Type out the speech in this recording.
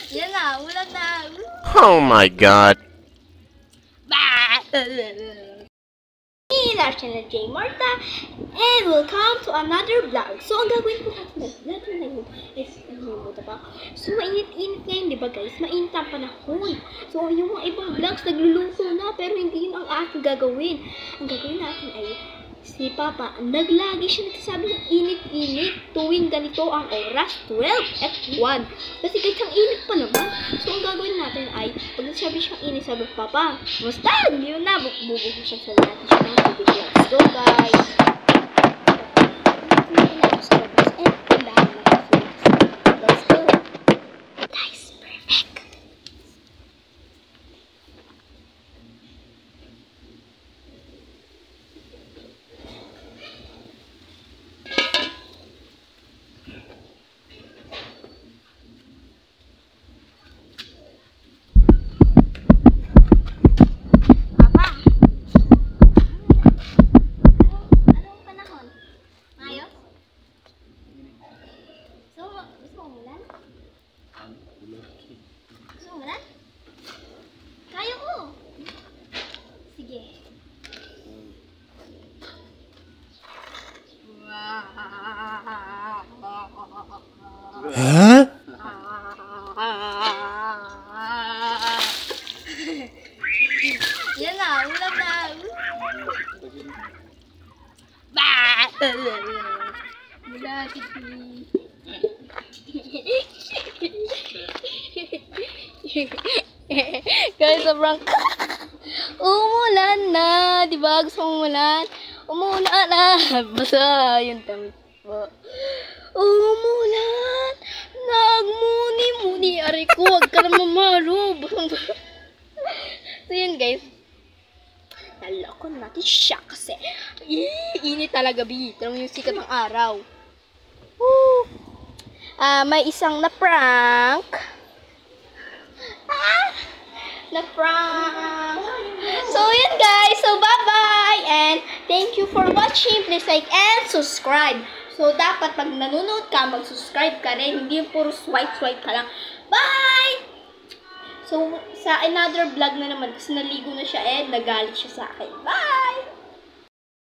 Yan na, ulan na. Oh my God. Hello, channel J Marta, and welcome to another vlog. So, ang gagawin ko natin ngayon is, so, mainit-init ngayon, di ba guys? Mainit ang panahon. So, yung mga ibang vlogs nagluluto na, pero hindi yun ang ating gagawin. Ang gagawin natin ay, si Papa, naglagi siya nagsasabi ng init-init tuwing ganito ang oras, 12 at 1. Kasi kahit ang init pa naman. So, ang gagawin natin ay, pag nagsabi siyang init, sabi ko, Papa, basta, hindi yun na, bubuko siya sa natin siya ng tubig. Let's go, guys! Let's go! Guys, perfect! Kaya ko. Sige. Huh? Yan na, ulam na. Mula guys, sobrang umulan na, di ba? Gusto mong umulan? Umulan na. Basta yung damit po. Umulan. Nagmuni-muni. Aray ko, wag ka na mamalo. So yun guys. Naloko natin siya kasi init talaga, bi. Tarang yung sikat ng araw. Woo! May isang na-prank. Na-prank. So, yun guys. So, bye-bye. And thank you for watching. Please like and subscribe. So, dapat pag nanonood ka, mag-subscribe ka rin. Hindi yung puro swipe-swipe ka lang. Bye! So, sa another vlog na naman, kasi naligo na siya and nagalit siya sa akin. Bye!